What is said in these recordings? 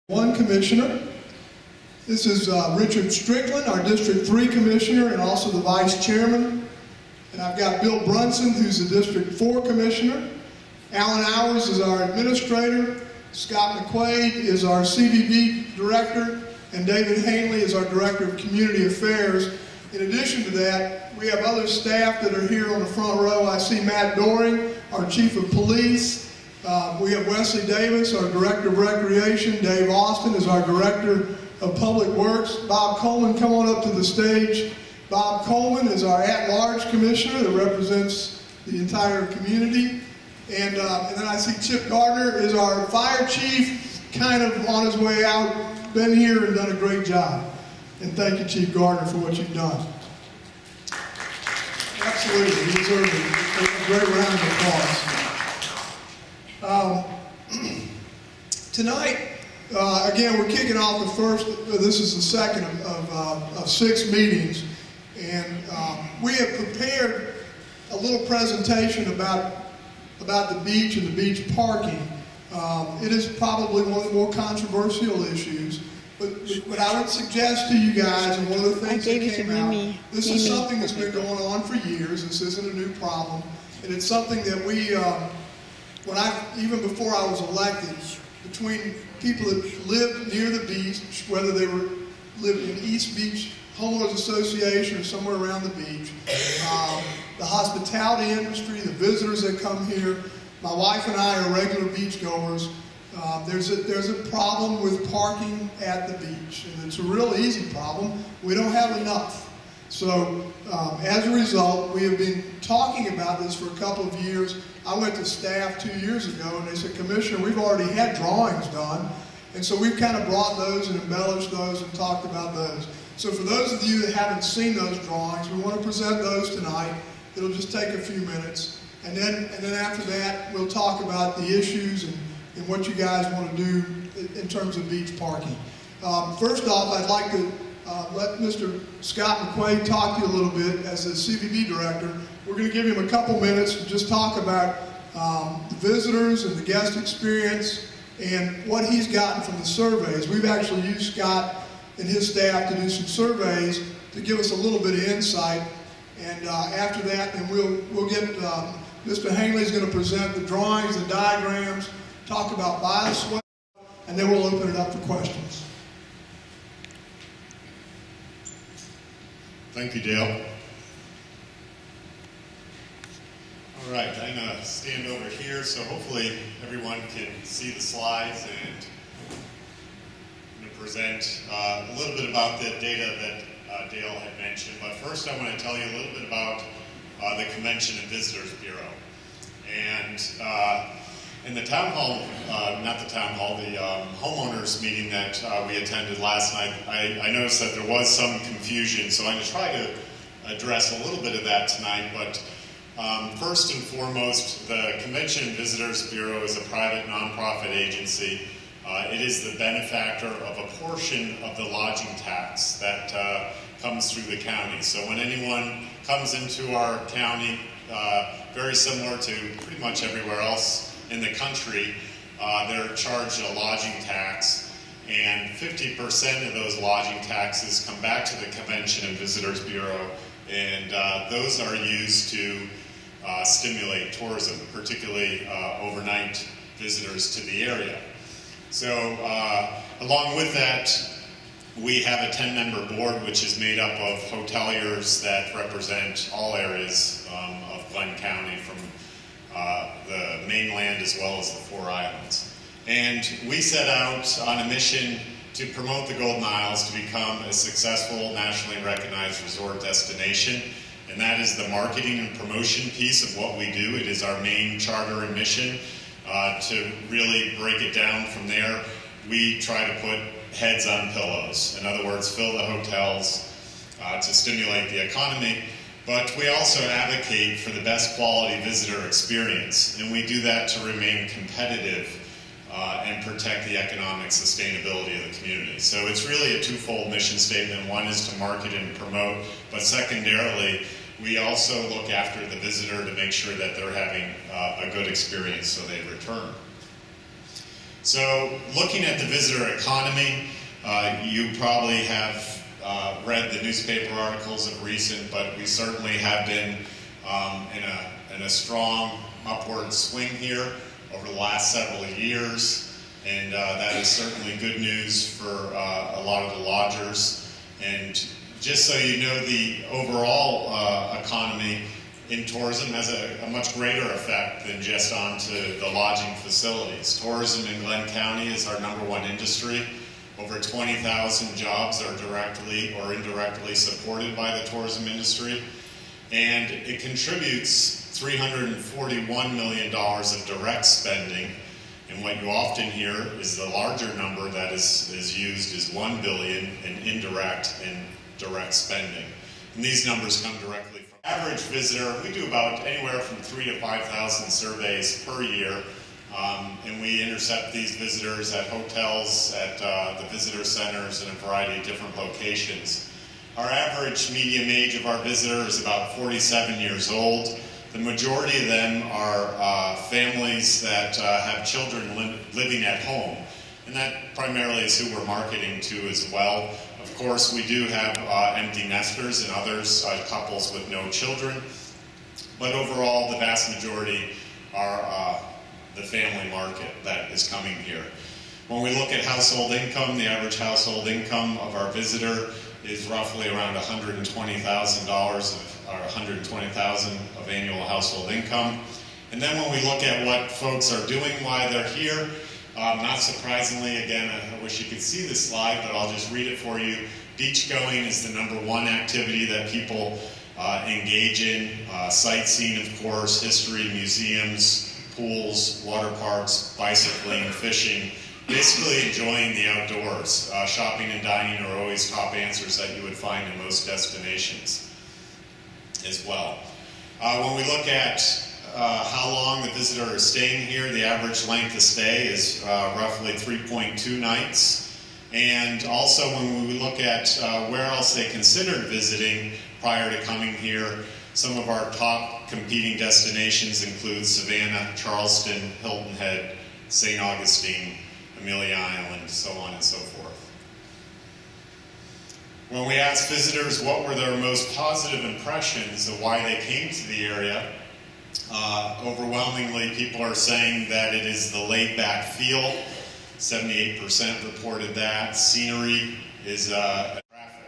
One commissioner. This is Richard Strickland, our District 3 commissioner and also the vice chairman. And I've got Bill Brunson, who's the District 4 commissioner. Alan Hours is our administrator. Scott McQuaid is our CVB director. And David Hanley is our director of community affairs. In addition to that, we have other staff that are here on the front row. I see Matt Doring, our chief of police. We have Wesley Davis, our Director of Recreation. Dave Austin is our Director of Public Works. Bob Coleman, come on up to the stage. Bob Coleman is our at-large commissioner that represents the entire community. And then I see Chip Gardner is our fire chief, kind of on his way out, been here and done a great job. And thank you, Chief Gardner, for what you've done. Absolutely, you deserve a great round of applause. Tonight, again, we're kicking off the first, this is the second of 6 meetings, and we have prepared a little presentation about the beach and the beach parking. It is probably one of the more controversial issues, but I would suggest to you guys, and one of the things that came out, this is something that's been going on for years. This isn't a new problem, and it's something that we, even before I was elected, between people that lived near the beach, whether they lived in East Beach Homeowners Association or somewhere around the beach, the hospitality industry, the visitors that come here. My wife and I are regular beachgoers. There's a problem with parking at the beach, and it's a real easy problem. We don't have enough. So as a result, we have been talking about this for a couple of years. I went to staff 2 years ago, and they said, Commissioner, we've already had drawings done, and so we've kind of brought those and embellished those and talked about those. So for those of you that haven't seen those drawings, we want to present those tonight. It'll just take a few minutes, and then after that, we'll talk about the issues and what you guys want to do in terms of beach parking. First off, I'd like to let Mr. Scott McQuaid talk to you a little bit as the CVB director. We're going to give him a couple minutes to just talk about the visitors and the guest experience and what he's gotten from the surveys. We've actually used Scott and his staff to do some surveys to give us a little bit of insight. And after that, then we'll get Mr. Hanley's going to present the drawings, the diagrams, talk about bioswale, and then we'll open it up for questions. Thank you, Dale. All right, I'm going to stand over here so hopefully everyone can see the slides, and I'm going to present a little bit about the data that Dale had mentioned. But first I want to tell you a little bit about the Convention and Visitors Bureau. And in the town hall, not the town hall, the homeowners meeting that we attended last night, I noticed that there was some confusion, so I'm going to try to address a little bit of that tonight. But first and foremost, the Convention and Visitors Bureau is a private nonprofit agency. It is the benefactor of a portion of the lodging tax that comes through the county. So when anyone comes into our county, very similar to pretty much everywhere else in the country, they're charged a lodging tax, and 50% of those lodging taxes come back to the Convention and Visitors Bureau, and those are used to stimulate tourism, particularly overnight visitors to the area. So along with that, we have a 10-member board which is made up of hoteliers that represent all areas of Glenn County, from the mainland as well as the 4 islands. And we set out on a mission to promote the Golden Isles to become a successful, nationally recognized resort destination. And that is the marketing and promotion piece of what we do. It is our main charter and mission. To really break it down from there, we try to put heads on pillows. In other words, fill the hotels to stimulate the economy. But we also advocate for the best quality visitor experience, and we do that to remain competitive and protect the economic sustainability of the community. So it's really a twofold mission statement. One is to market and promote, but secondarily, we also look after the visitor to make sure that they're having a good experience so they return. So looking at the visitor economy, you probably have read the newspaper articles of recent, but we certainly have been in a strong upward swing here over the last several years, and that is certainly good news for a lot of the lodgers. And just so you know, the overall economy in tourism has a much greater effect than just onto the lodging facilities. Tourism in Glenn County is our #1 industry. Over 20,000 jobs are directly or indirectly supported by the tourism industry, and it contributes $341 million of direct spending. And what you often hear is the larger number that is used is $1 billion in indirect and direct spending. And these numbers come directly from average visitor. We do about anywhere from 3,000 to 5,000 surveys per year. And we intercept these visitors at hotels, at the visitor centers, in a variety of different locations. Our average median age of our visitor is about 47 years old. The majority of them are families that have children living at home, and that primarily is who we're marketing to as well. Of course, we do have empty nesters and others, couples with no children, but overall the vast majority are the family market that is coming here. When we look at household income, the average household income of our visitor is roughly around $120,000 or $120,000 of annual household income. And then when we look at what folks are doing while they're here, not surprisingly, again, I wish you could see this slide, but I'll just read it for you. Beach going is the #1 activity that people engage in. Sightseeing, of course, history, museums, pools, water parks, bicycling, fishing, basically enjoying the outdoors. Shopping and dining are always top answers that you would find in most destinations as well. When we look at how long the visitor is staying here, the average length of stay is roughly 3.2 nights. And also when we look at where else they considered visiting prior to coming here, some of our top competing destinations include Savannah, Charleston, Hilton Head, St. Augustine, Amelia Island, so on and so forth. When we asked visitors what were their most positive impressions of why they came to the area, overwhelmingly people are saying that it is the laid-back feel. 78% reported that. Scenery is traffic.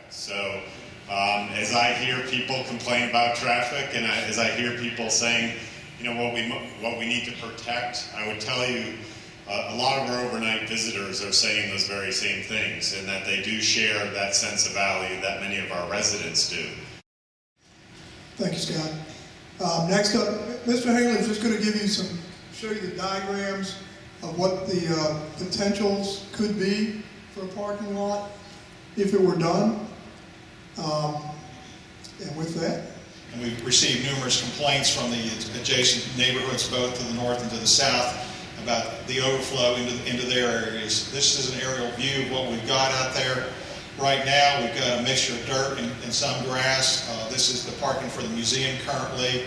So as I hear people complain about traffic, and as I hear people saying, you know, what we need to protect, I would tell you a lot of our overnight visitors are saying those very same things, and that they do share that sense of value that many of our residents do. Thank you, Scott. Next up, Mr. Haley is just going to show you the diagrams of what the potentials could be for a parking lot if it were done. And with that, and we've received numerous complaints from the adjacent neighborhoods, both to the north and to the south, about the overflow into their areas. This is an aerial view of what we've got out there. Right now, we've got a mixture of dirt and some grass. This is the parking for the museum currently.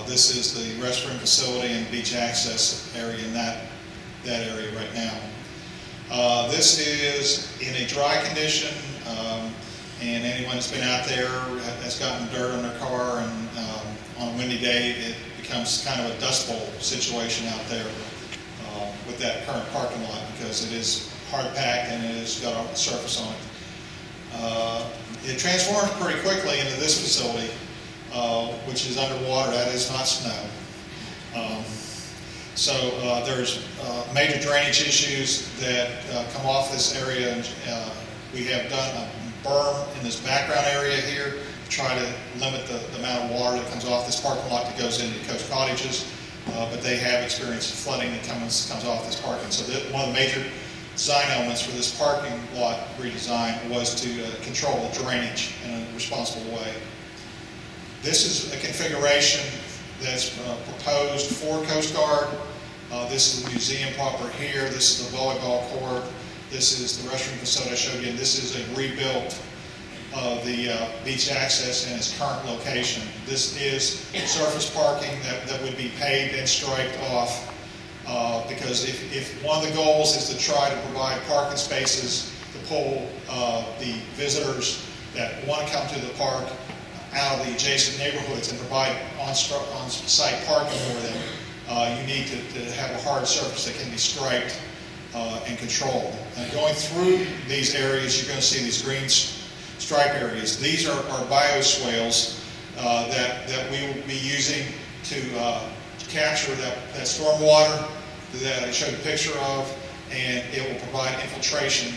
This is the restroom facility and beach access area in that area right now. This is in a dry condition, and anyone that's been out there has gotten dirt on their car, and on a windy day, it becomes kind of a dust bowl situation out there with that current parking lot, because it is hard packed and it has got a surface on it. It transforms pretty quickly into this facility, which is underwater. That is not snow. So there's major drainage issues that come off this area. We have done a berm in this background area here to try to limit the amount of water that comes off this parking lot that goes into Coast Cottages. But they have experienced flooding that comes off this parking. So one of the major design elements for this parking lot redesign was to control the drainage in a responsible way. This is a configuration that's proposed for Coast Guard. This is the museum proper here. This is the volleyball court. This is the restroom facility I showed you. And this is a rebuilt of the beach access in its current location. This is surface parking that would be paved and striped off because if one of the goals is to try to provide parking spaces to pull the visitors that want to come to the park out of the adjacent neighborhoods and provide on-site parking for them, you need to have a hard surface that can be striped and controlled. And going through these areas, you're going to see these green stripe areas. These are bioswales that we will be using to capture that storm water that I showed a picture of, and it will provide infiltration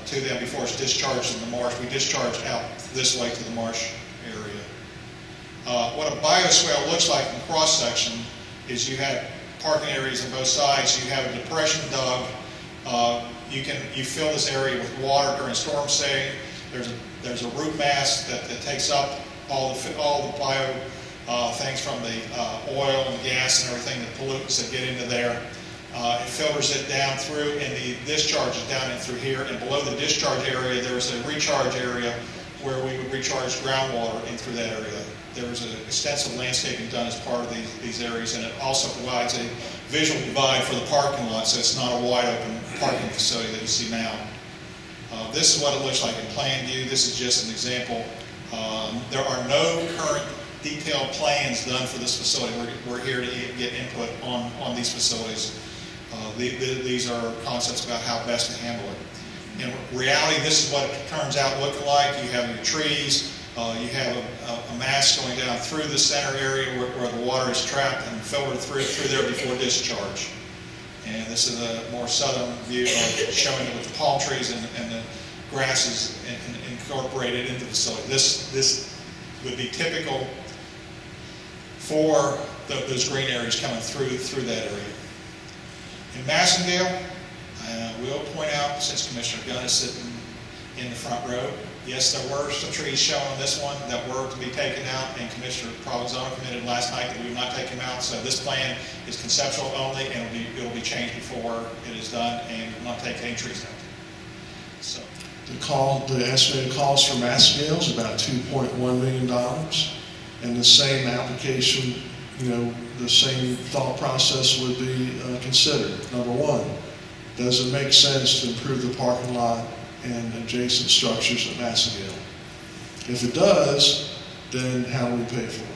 to them before it's discharged in the marsh. We discharge out this way to the marsh area. What a bioswale looks like in cross-section is you have parking areas on both sides. You have a depression dug. You fill this area with water during storm stay. There's a root mass that takes up all the bio things from the oil and gas and everything, the pollutants that get into there. It filters it down through, and the discharge is down in through here. And below the discharge area, there's a recharge area where we would recharge groundwater in through that area. There was an extensive landscaping done as part of these areas, and it also provides a visual divide for the parking lot, so it's not a wide open parking facility that you see now. This is what it looks like in plan view. This is just an example. There are no current detailed plans done for this facility. We're here to get input on these facilities. These are concepts about how best to handle it. In reality, this is what it turns out looking like. You have your trees. You have a mass going down through the center area where the water is trapped and filtered through there before discharge. And this is a more southern view of showing it with the palm trees and the grasses incorporated into the facility. This would be typical for those green areas coming through that area. In Massendale, I will point out, since Commissioner Gunn is sitting in the front row, yes, there were some trees shown on this one that were to be taken out, and Commissioner Provenzano committed last night that we would not take them out. So this plan is conceptual only, and it will be changed before it is done, and will not take any trees out. So The estimated cost for Massendale is about $2.1 million, and the same application, the same thought process would be considered. Number one, does it make sense to improve the parking lot and adjacent structures at Massendale? If it does, then how do we pay for it?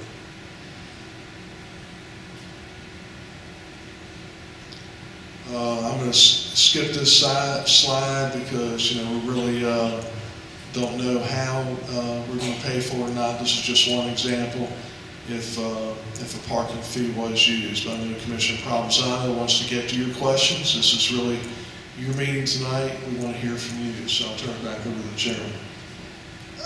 I'm going to skip this slide because we really don't know how we're going to pay for it or not. This is just one example if a parking fee was used. But I know Commissioner Provenzano wants to get to your questions. This is really your meeting tonight. We want to hear from you, so I'll turn it back over to the chairman.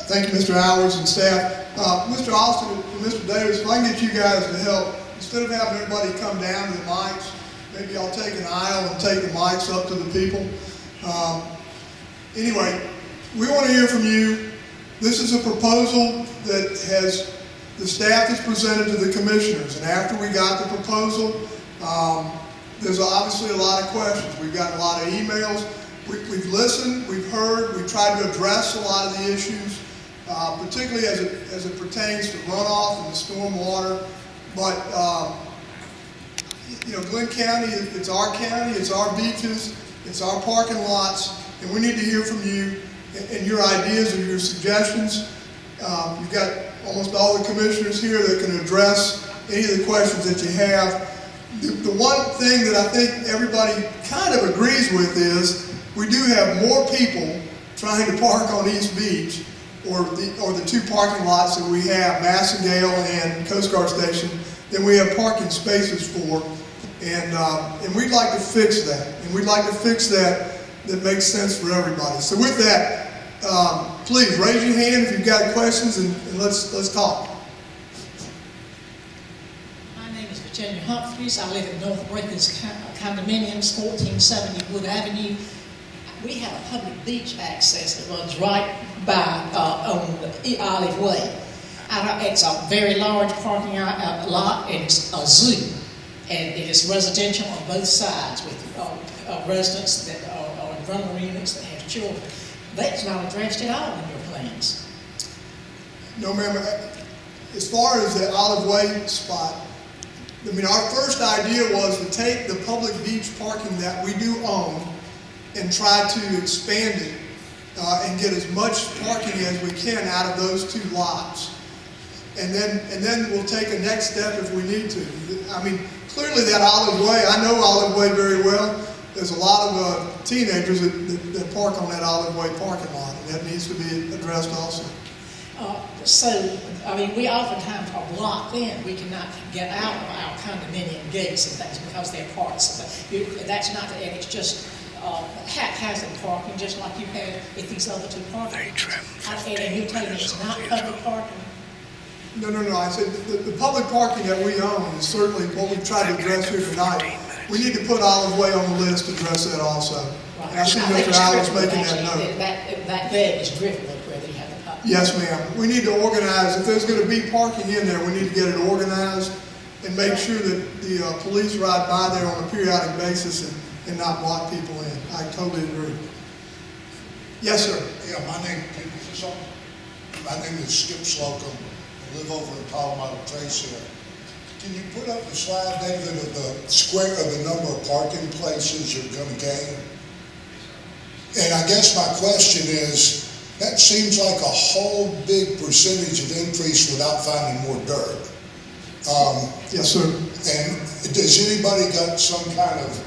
Thank you, Mr. Howard and staff. Mr. Austin and Mr. Davis, if I can get you guys to help, instead of having everybody come down to the mics, maybe I'll take an aisle and take the mics up to the people. Anyway, we want to hear from you. This is a proposal that the staff has presented to the commissioners, and after we got the proposal, there's obviously a lot of questions. We've gotten a lot of emails. We've listened, we've heard, we've tried to address a lot of the issues, particularly as it pertains to runoff and the storm water. But Glenn County, it's our county, it's our beaches, it's our parking lots, and we need to hear from you and your ideas and your suggestions. You've got almost all the commissioners here that can address any of the questions that you have. The one thing that I think everybody kind of agrees with is we do have more people trying to park on East Beach or the two parking lots that we have, Massendale and Coast Guard Station, than we have parking spaces for. And we'd like to fix that. And we'd like to fix that makes sense for everybody. So with that, please raise your hand if you've got questions and let's talk. My name is Virginia Humphreys. I live at North Breakers Condominiums, 1470 Wood Avenue. We have a public beach access that runs right by on the Olive Way. It's a very large parking lot, and it's a zoo. And it is residential on both sides with residents that are in rental units that have children. That's not addressed at all in your plans. No, ma'am. As far as the Olive Way spot, I mean, our first idea was to take the public beach parking that we do own and try to expand it and get as much parking as we can out of those two lots. And then we'll take a next step if we need to. I mean, clearly that Olive Way, I know Olive Way very well. There's a lot of teenagers that park on that Olive Way parking lot, and that needs to be addressed also. I mean, we oftentimes are blocked in. We cannot get out of our condominium gates and things because they're parked. So that's not, and it's just haphazard parking, just like you had at these other two parking lots. And you're telling me it's not public parking? No. I said the public parking that we own is certainly what we've tried to address here tonight. We need to put Olive Way on the list to address that also. Right. And I see Mr. Allen's making that note. That bed is driven up where they have the public. Yes, ma'am. We need to organize, if there's going to be parking in there, we need to get it organized and make sure that the police ride by there on a periodic basis and not block people in. I totally agree. Yes, sir. Yeah, my name is Skip Slocum. I live over in Palomar Trace here. Can you put up the slide, David, of the number of parking places you're going to gain? And I guess my question is, that seems like a whole big percentage of increase without finding more dirt. Yes, sir. And does anybody got some kind of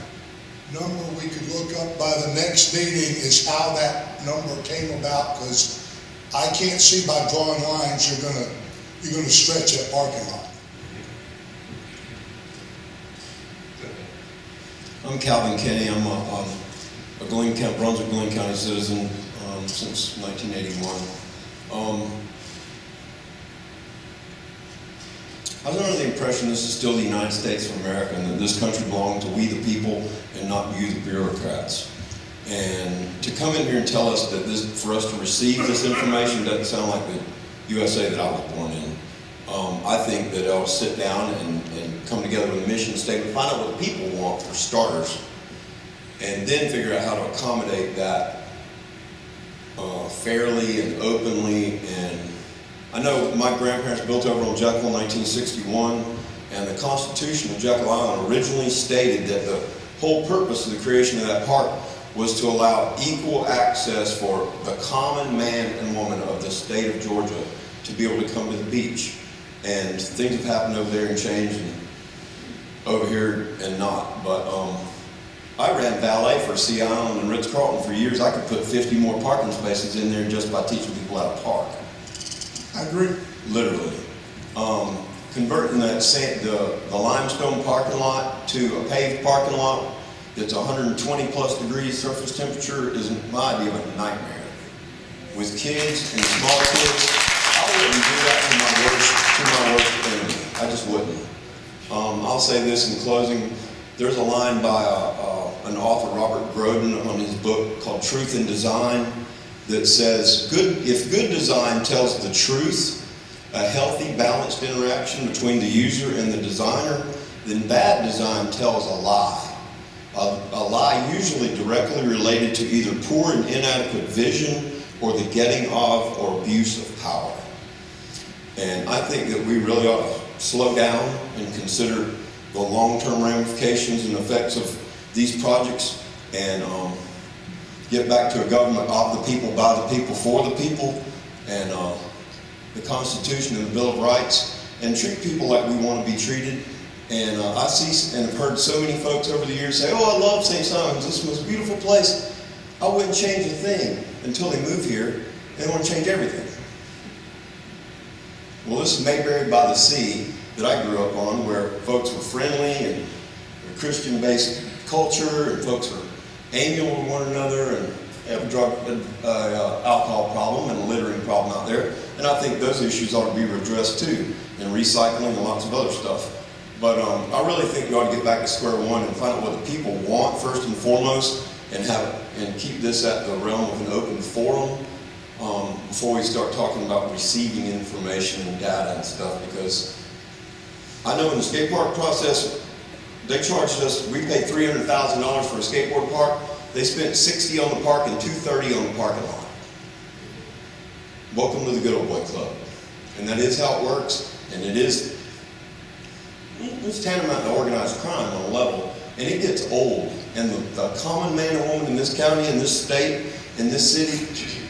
number we could look up by the next meeting is how that number came about? Because I can't see by drawing lines you're gonna stretch that parking lot. I'm Calvin Kenny. I'm a Brunswick Glenn County citizen since 1981. I was under the impression this is still the United States of America and that this country belonged to we the people and not you the bureaucrats. And to come in here and tell us that for us to receive this information doesn't sound like the USA that I was born in. I think that I'll sit down and come together with a mission statement, find out what the people want for starters, and then figure out how to accommodate that fairly and openly. And I know my grandparents built over on Jekyll in 1961, and the Constitution of Jekyll Island originally stated that the whole purpose of the creation of that park was to allow equal access for the common man and woman of the state of Georgia to be able to come to the beach. And things have happened over there and changed, and over here and not. But I ran valet for Sea Island and Ritz-Carlton for years. I could put 50 more parking spaces in there just by teaching people how to park. I agree. Literally. Converting the limestone parking lot to a paved parking lot that's 120 plus degrees surface temperature is my idea of a nightmare. With kids and small kids, I wouldn't do that to my worst enemy. I just wouldn't. I'll say this in closing. There's a line by an author, Robert Grodin, on his book called Truth in Design that says, if good design tells the truth, a healthy, balanced interaction between the user and the designer, then bad design tells a lie. A lie usually directly related to either poor and inadequate vision or the getting of or abuse of power. And I think that we really ought to slow down and consider the long-term ramifications and effects of these projects and get back to a government of the people, by the people, for the people, and the Constitution and the Bill of Rights, and treat people like we want to be treated. And I see and have heard so many folks over the years say, oh, I love St. Simon's, this is the most beautiful place. I wouldn't change a thing until they move here, and they want to change everything. Well, this is Mayberry by the Sea that I grew up on, where folks were friendly and a Christian-based culture, and folks were amiable to one another, and they have a drug, alcohol problem and a littering problem out there. And I think those issues ought to be addressed too, and recycling and lots of other stuff. But I really think we ought to get back to square one and find out what the people want first and foremost, and keep this at the realm of an open forum before we start talking about receiving information and data and stuff. Because I know in the skate park process, they charged us, we paid $300,000 for a skateboard park. They spent $60 on the park and $230 on the parking lot. Welcome to the Good Old Boy Club. And that is how it works, and it is it's tantamount to organized crime on a level, and it gets old. And the common man or woman in this county, in this state, in this city,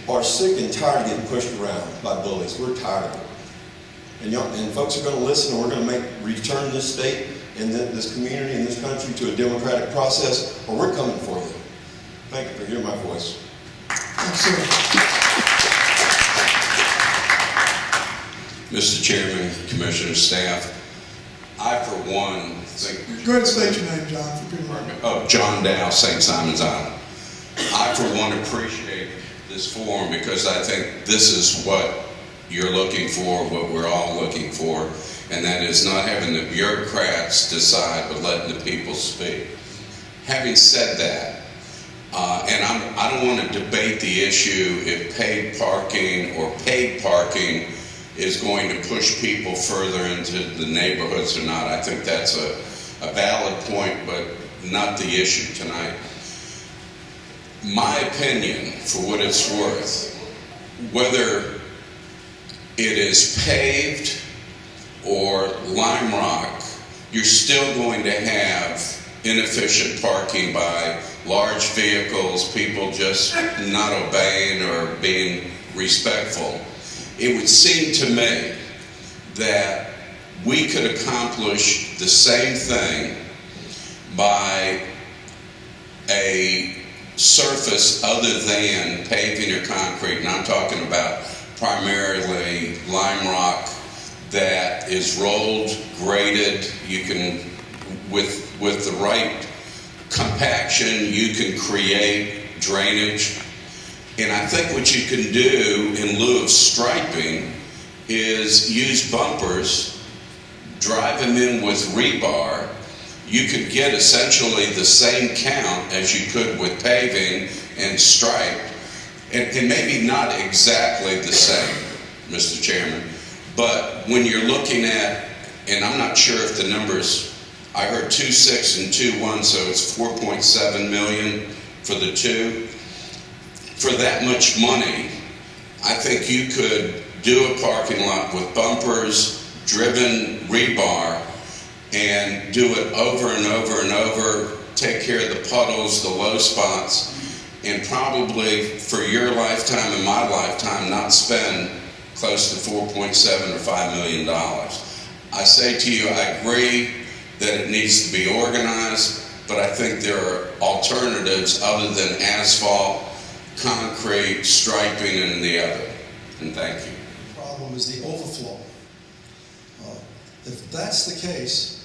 are sick and tired of getting pushed around by bullies. We're tired of it. And folks are going to listen, and we're going to return this state and this community and this country to a democratic process, or we're coming for you. Thank you for hearing my voice. Thanks, sir. Mr. Chairman, Commissioner, staff, I, for one, think... Go ahead and state your name, John, for people. Oh, John Dow, St. Simon's Island. I, for one, appreciate this forum because I think this is what you're looking for, what we're all looking for, and that is not having the bureaucrats decide, but letting the people speak. Having said that, and I don't want to debate the issue if paid parking or paid parking is going to push people further into the neighborhoods or not. I think that's a valid point, but not the issue tonight. My opinion, for what it's worth, whether it is paved or lime rock, you're still going to have inefficient parking by large vehicles, people just not obeying or being respectful. It would seem to me that we could accomplish the same thing by a surface other than paving or concrete, and I'm talking about primarily lime rock that is rolled, graded. You can, with the right compaction, you can create drainage. And I think what you can do in lieu of striping is use bumpers, drive them in with rebar. You could get essentially the same count as you could with paving and striped, and maybe not exactly the same, Mr. Chairman, but when you're looking at, and I'm not sure if the numbers, I heard 2.6 and 2.1, so it's 4.7 million for the two. For that much money, I think you could do a parking lot with bumpers, driven rebar, and do it over and over and over, take care of the puddles, the low spots, and probably for your lifetime and my lifetime not spend close to 4.7 or $5 million. I say to you, I agree that it needs to be organized, but I think there are alternatives other than asphalt, concrete, striping, and the other. And thank you. The problem is the overflow. If that's the case,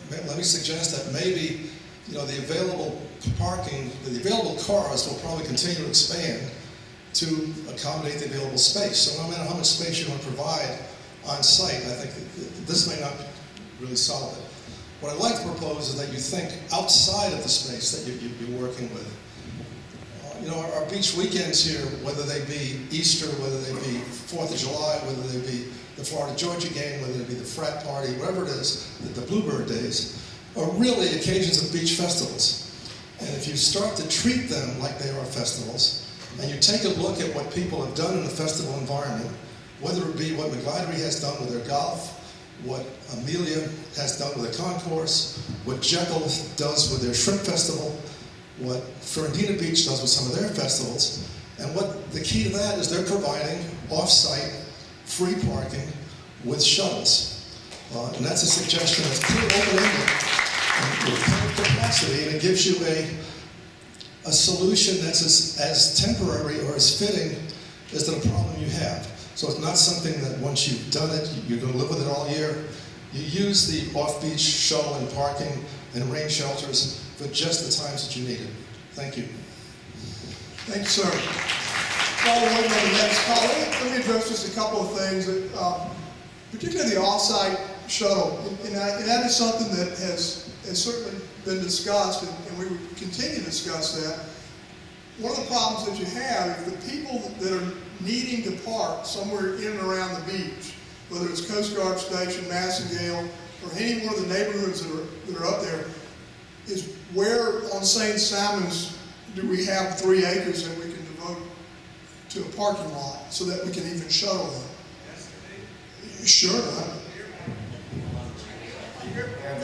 let me suggest that maybe, the available parking, the available cars will probably continue to expand to accommodate the available space. So no matter how much space you want to provide on site, I think that this may not really solve it. What I'd like to propose is that you think outside of the space that you're working with. Our beach weekends here, whether they be Easter, whether they be 4th of July, whether they be the Florida-Georgia game, whether it be the frat party, whatever it is, the Bluebird days, are really occasions of beach festivals. And if you start to treat them like they are festivals, and you take a look at what people have done in the festival environment, whether it be what McGladrey has done with their golf, what Amelia has done with the concourse, what Jekyll does with their shrimp festival, what Fernandina Beach does with some of their festivals, and what the key to that is they're providing off-site free parking with shuttles. And that's a suggestion that's pretty open-ended and with plenty of capacity, and it gives you a solution that's as temporary or as fitting as to the problem you have. So it's not something that once you've done it, you're going to live with it all year. You use the off-beach shuttle and parking and rain shelters for just the times that you need it. Thank you. Thank you, sir. While we're waiting on the next call, let me address just a couple of things, that, particularly the off-site shuttle. And that is something that has certainly been discussed, and we would continue to discuss that. One of the problems that you have is the people that are needing to park somewhere in and around the beach, whether it's Coast Guard Station, Massengale, or any one of the neighborhoods that are up there, is where on St. Simon's do we have 3 acres that we can devote to a parking lot so that we can even shuttle them? Sure.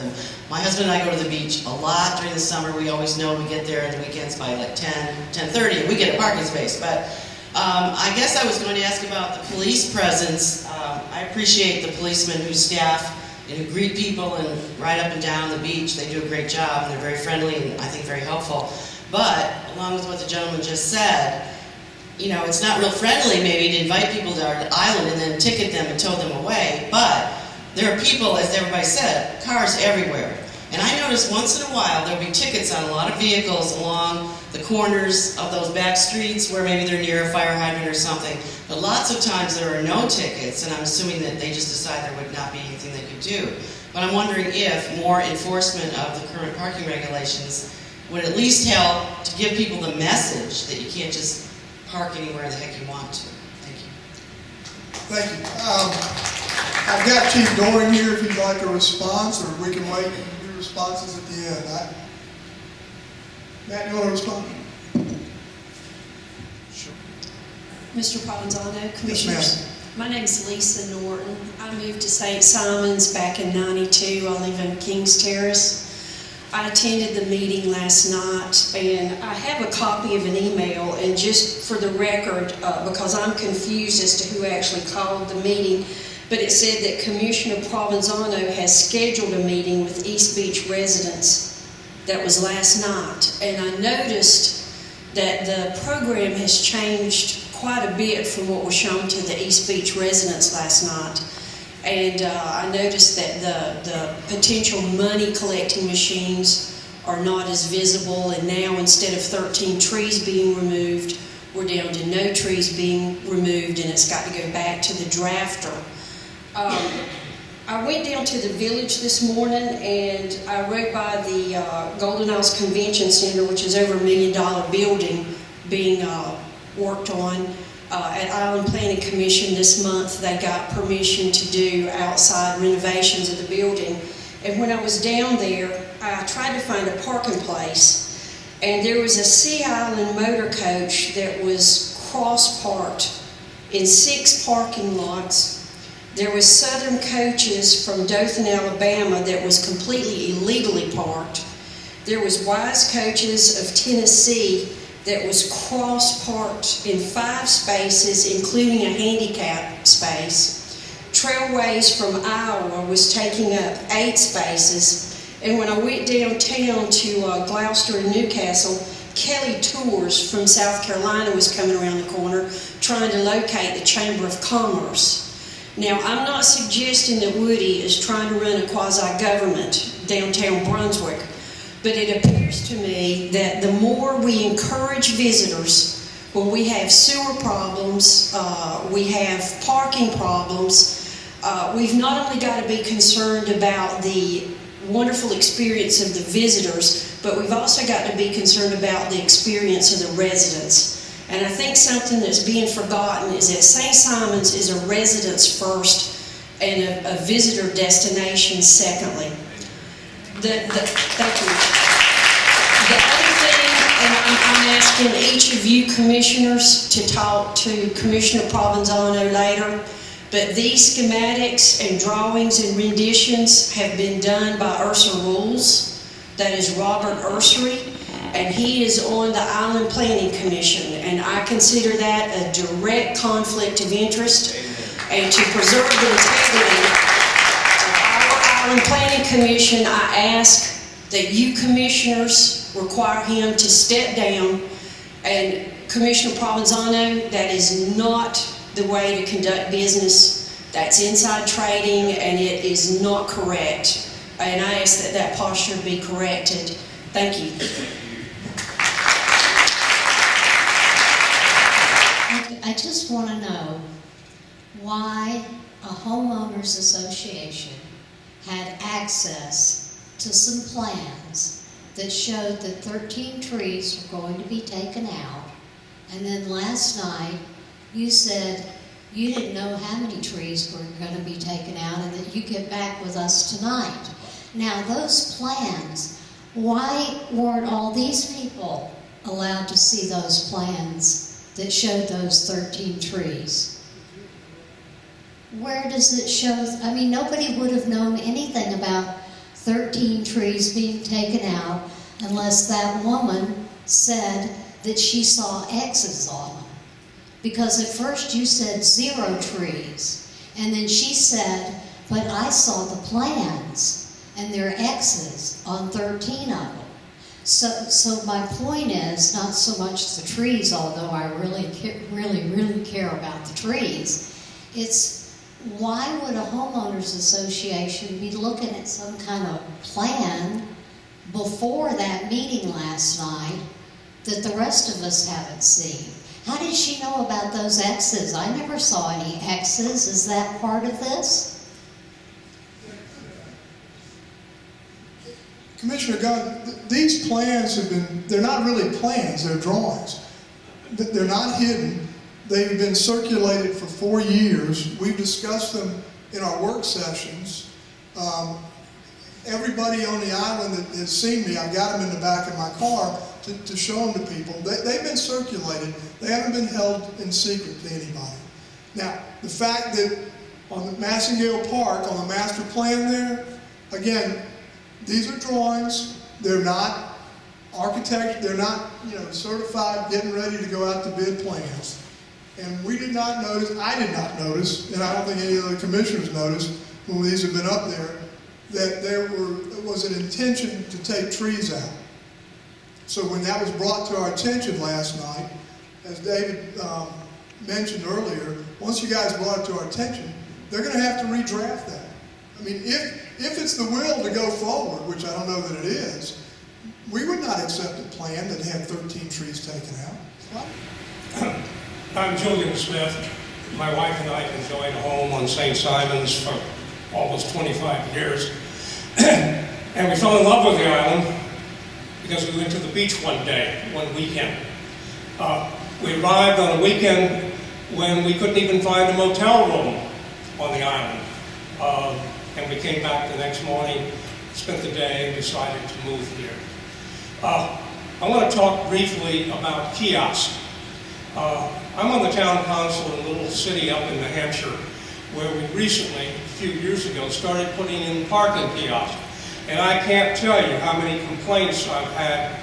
them. My husband and I go to the beach a lot during the summer. We always know we get there on the weekends by like 10:30, and we get a parking space. But I guess I was going to ask about the police presence. I appreciate the policemen who staff and who greet people and ride up and down the beach. They do a great job, and they're very friendly and I think very helpful. But along with what the gentleman just said, you know, it's not real friendly maybe to invite people to our island and then ticket them and tow them away. But there are people, as everybody said, cars everywhere. And I notice once in a while there'll be tickets on a lot of vehicles along the corners of those back streets where maybe they're near a fire hydrant or something. But lots of times there are no tickets, and I'm assuming that they just decide there would not be anything they could do. But I'm wondering if more enforcement of the current parking regulations would at least help to give people the message that you can't just park anywhere the heck you want to. Thank you. Thank you. I've got Chief Doran here if you'd like a response, or we can wait and do responses at the end. Matt, you want to respond? Sure. Mr. Provenzano, Yes, Commissioners. My name is Lisa Norton. I moved to St. Simons back in '92. I live in Kings Terrace. I attended the meeting last night, and I have a copy of an email, and just for the record, because I'm confused as to who actually called the meeting, but it said that Commissioner Provenzano has scheduled a meeting with East Beach residents. That was last night, and I noticed that the program has changed quite a bit from what was shown to the East Beach residents last night. And I noticed that the potential money collecting machines are not as visible, and now instead of 13 trees being removed, we're down to no trees being removed, and it's got to go back to the drafter. I went down to the village this morning, and I rode by the Golden Isles Convention Center, which is over $1 million building being worked on. At Island Planning Commission this month, they got permission to do outside renovations of the building. And when I was down there, I tried to find a parking place, and there was a Sea Island motor coach that was cross-parked in 6 parking lots. There was Southern Coaches from Dothan, Alabama that was completely illegally parked. There was Wise Coaches of Tennessee that was cross-parked in 5 spaces, including a handicap space. Trailways from Iowa was taking up 8 spaces. And when I went downtown to Gloucester and Newcastle, Kelly Tours from South Carolina was coming around the corner trying to locate the Chamber of Commerce. Now, I'm not suggesting that Woody is trying to run a quasi-government downtown Brunswick, but it appears to me that the more we encourage visitors, when we have sewer problems, we have parking problems, we've not only got to be concerned about the wonderful experience of the visitors, but we've also got to be concerned about the experience of the residents. And I think something that's being forgotten is that St. Simons is a residence first and a visitor destination secondly. Thank you. The other thing, and I'm asking each of you commissioners to talk to Commissioner Provenzano later, but these schematics and drawings and renditions have been done by Ursa Rules. That is Robert Ursery, and he is on the Island Planning Commission, and I consider that a direct conflict of interest. And to preserve the integrity of our Island Planning Commission, I ask that you commissioners require him to step down. And Commissioner Provenzano, that is not the way to conduct business. That's inside trading, and it is not correct. And I ask that that posture be corrected. Thank you. I just want to know why a homeowners association had access to some plans that showed that 13 trees were going to be taken out, and then last night you said you didn't know how many trees were going to be taken out and that you get back with us tonight. Now those plans, why weren't all these people allowed to see those plans that showed those 13 trees? Where does it show? I mean, nobody would have known anything about 13 trees being taken out unless that woman said that she saw X's on them. Because at first you said 0 trees, and then she said, but I saw the plans, and there are X's on 13 of them. So my point is not so much the trees, although I really care about the trees. It's why would a homeowners association be looking at some kind of plan before that meeting last night that the rest of us haven't seen? How did she know about those X's? I never saw any X's. Is that part of this? Commissioner Gunn, these plans they're not really plans, they're drawings. They're not hidden. They've been circulated for 4 years. We've discussed them in our work sessions. Everybody on the island that has seen me, I've got them in the back of my car to show them to people. They've been circulated. They haven't been held in secret to anybody. Now, the fact that on the Massingale Park, on the master plan there, again, these are drawings. They're not architect. They're not, certified, getting ready to go out to bid plans. And we did not notice, I did not notice, and I don't think any of the commissioners noticed when these have been up there, that there was an intention to take trees out. So when that was brought to our attention last night, as David mentioned earlier, once you guys brought it to our attention, they're going to have to redraft that. I mean, if it's the will to go forward, which I don't know that it is, we would not accept a plan that had 13 trees taken out. What? I'm Julian Smith. My wife and I enjoyed a home on St. Simons for almost 25 years. And we fell in love with the island because we went to the beach one weekend. We arrived on a weekend when we couldn't even find a motel room on the island. And we came back the next morning, spent the day, and decided to move here. I want to talk briefly about kiosks. I'm on the town council in a little city up in New Hampshire where we recently, a few years ago, started putting in parking kiosks. And I can't tell you how many complaints I've had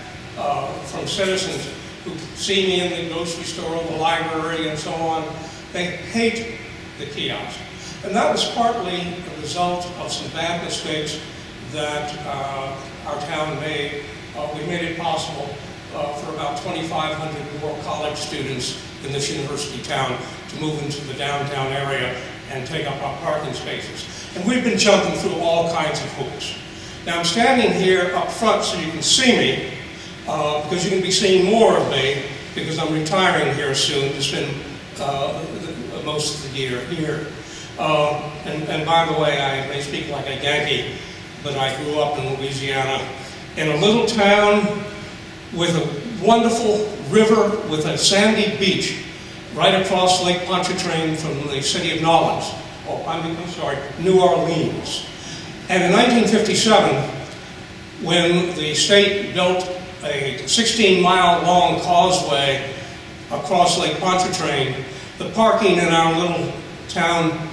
from citizens who see me in the grocery store, the library, and so on. They hate the kiosk. And that was partly a result of some bad mistakes that our town made. We made it possible for about 2,500 more college students in this university town to move into the downtown area and take up our parking spaces. And we've been jumping through all kinds of hoops. Now I'm standing here up front so you can see me, because you can be seeing more of me, because I'm retiring here soon to spend most of the year here. And by the way, I may speak like a Yankee, but I grew up in Louisiana in a little town with a wonderful river with a sandy beach right across Lake Pontchartrain from the city of New Orleans. And in 1957, when the state built a 16-mile long causeway across Lake Pontchartrain, the parking in our little town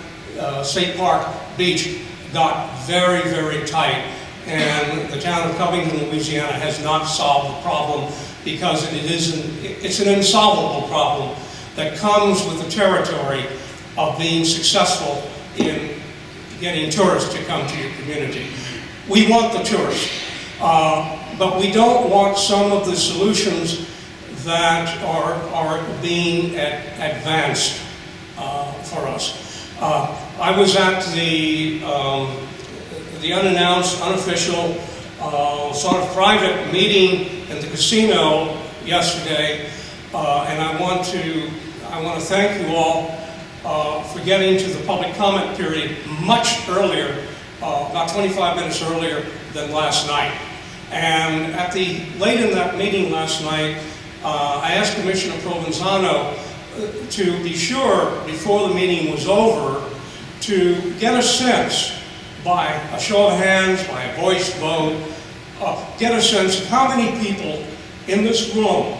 State Park beach got very, very tight, and the town of Covington, Louisiana has not solved the problem because it's an insolvable problem that comes with the territory of being successful in getting tourists to come to your community. We want the tourists, but we don't want some of the solutions that are being advanced for us. I was at the unannounced, unofficial, sort of private meeting in the casino yesterday, and I want to thank you all for getting to the public comment period much earlier, about 25 minutes earlier than last night. And late in that meeting last night, I asked Commissioner Provenzano to be sure, before the meeting was over, to get a sense, by a show of hands, by a voice vote, get a sense of how many people in this room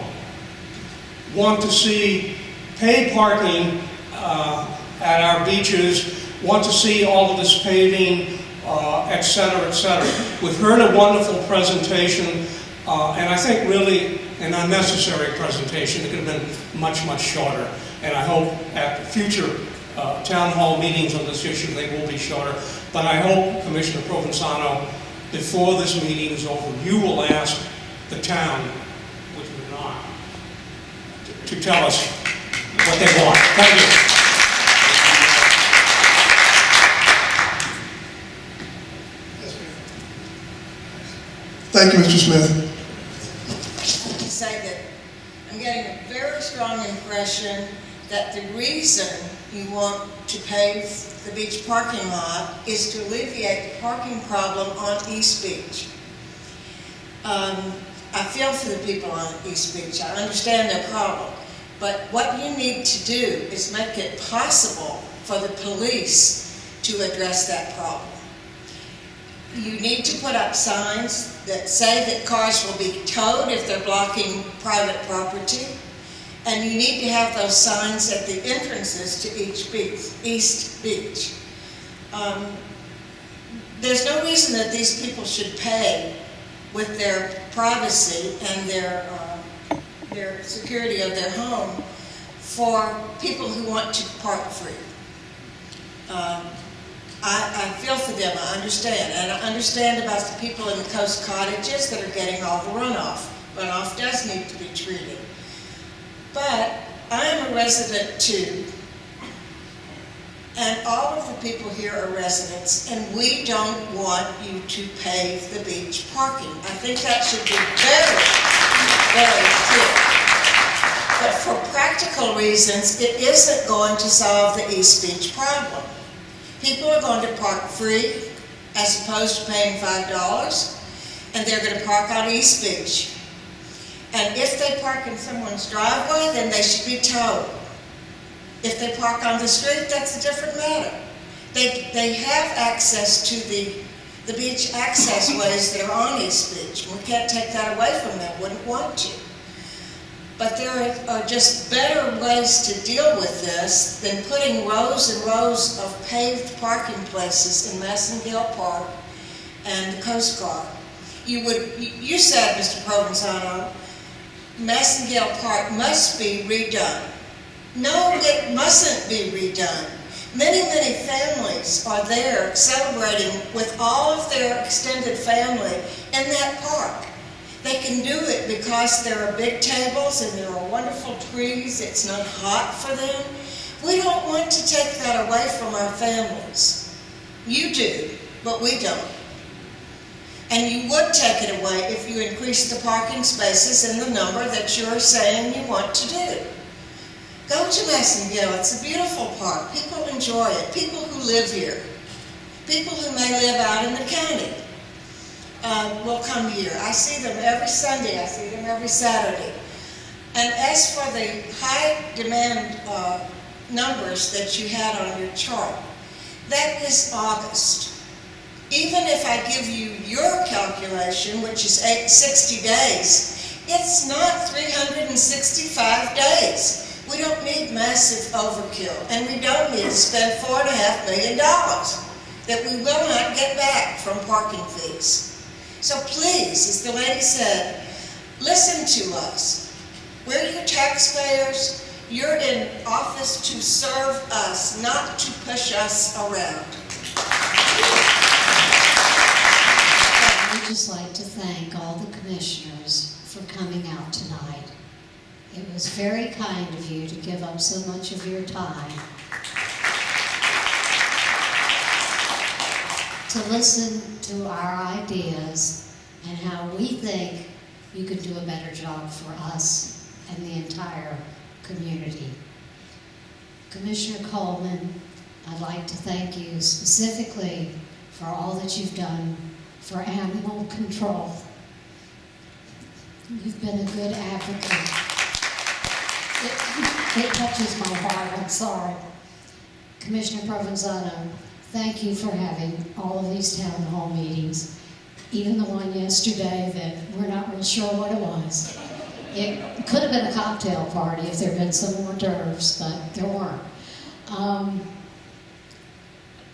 want to see paid parking at our beaches, want to see all of this paving, et cetera, et cetera. We've heard a wonderful presentation, and I think really an unnecessary presentation. It could have been much, much shorter. And I hope at future town hall meetings on this issue, they will be shorter. But I hope, Commissioner Provenzano, before this meeting is over, you will ask the town, which we're not, to tell us what they want. Thank you. Thank you, Mr. Smith. To say that I'm getting a very strong impression that the reason you want to pave the beach parking lot is to alleviate the parking problem on East Beach. I feel for the people on East Beach. I understand their problem. But what you need to do is make it possible for the police to address that problem. You need to put up signs that say that cars will be towed if they're blocking private property. And you need to have those signs at the entrances to each beach, East Beach. There's no reason that these people should pay with their privacy and their security of their home for people who want to park free. I feel for them, I understand. And I understand about the people in the coast cottages that are getting all the runoff. Runoff does need to be treated. But I am a resident too, and all of the people here are residents, and we don't want you to pave the beach parking. I think that should be very, very clear. But for practical reasons, it isn't going to solve the East Beach problem. People are going to park free as opposed to paying $5, and they're going to park on East Beach. And if they park in someone's driveway, then they should be towed. If they park on the street, that's a different matter. They have access to the beach access ways that are on East Beach. We can't take that away from them, wouldn't want to. But there are just better ways to deal with this than putting rows and rows of paved parking places in Massengill Park and the Coast Guard. You said, Mr. Provenzano, Massengill Park must be redone. No, it mustn't be redone. Many, many families are there celebrating with all of their extended family in that park. They can do it because there are big tables and there are wonderful trees. It's not hot for them. We don't want to take that away from our families. You do, but we don't. And you would take it away if you increased the parking spaces in the number that you're saying you want to do. Go to Massengill. It's a beautiful park. People enjoy it. People who live here. People who may live out in the county will come here. I see them every Sunday. I see them every Saturday. And as for the high demand numbers that you had on your chart, that is August. Even if I give you your calculation, which is 60 days, it's not 365 days. We don't need massive overkill, and we don't need to spend $4.5 million that we will not get back from parking fees. So please, as the lady said, listen to us. We're your taxpayers. You're in office to serve us, not to push us around. I'd just like to thank all the commissioners for coming out tonight. It was very kind of you to give up so much of your time to listen to our ideas and how we think you could do a better job for us and the entire community. Commissioner Coleman, I'd like to thank you specifically for all that you've done for animal control. You've been a good advocate. It touches my heart, I'm sorry. Commissioner Provenzano, thank you for having all of these town hall meetings, even the one yesterday that we're not real sure what it was. It could have been a cocktail party if there had been some hors d'oeuvres, but there weren't.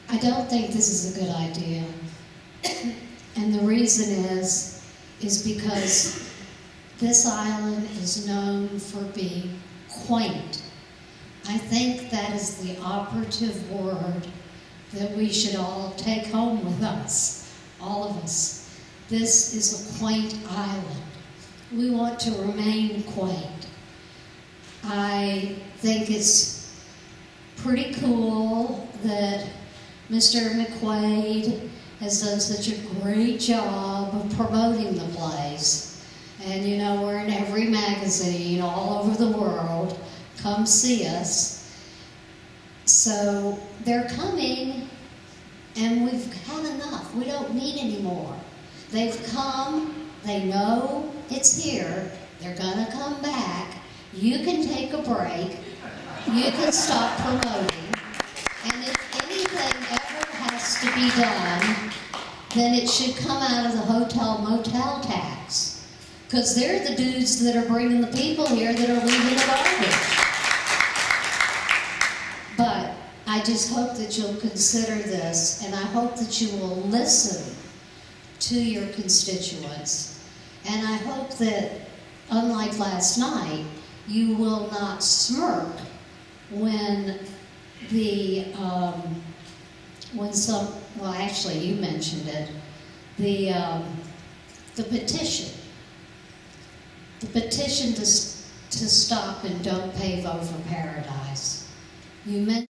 I don't think this is a good idea. And the reason is because this island is known for being quaint. I think that is the operative word that we should all take home with us, all of us. This is a quaint island. We want to remain quaint. I think it's pretty cool that Mr. McQuaid has done such a great job of promoting the place. And you know, we're in every magazine all over the world. Come see us. So they're coming, and we've had enough. We don't need any more. They've come, they know it's here, they're gonna come back. You can take a break, you can stop promoting, and if anything ever has to be done, then it should come out of the hotel motel tax. Because they're the dudes that are bringing the people here that are leaving the garbage. But I just hope that you'll consider this, and I hope that you will listen to your constituents. And I hope that, unlike last night, you will not smirk when well, actually, you mentioned it, the petition. The petition to stop and don't pave over Paradise. You mentioned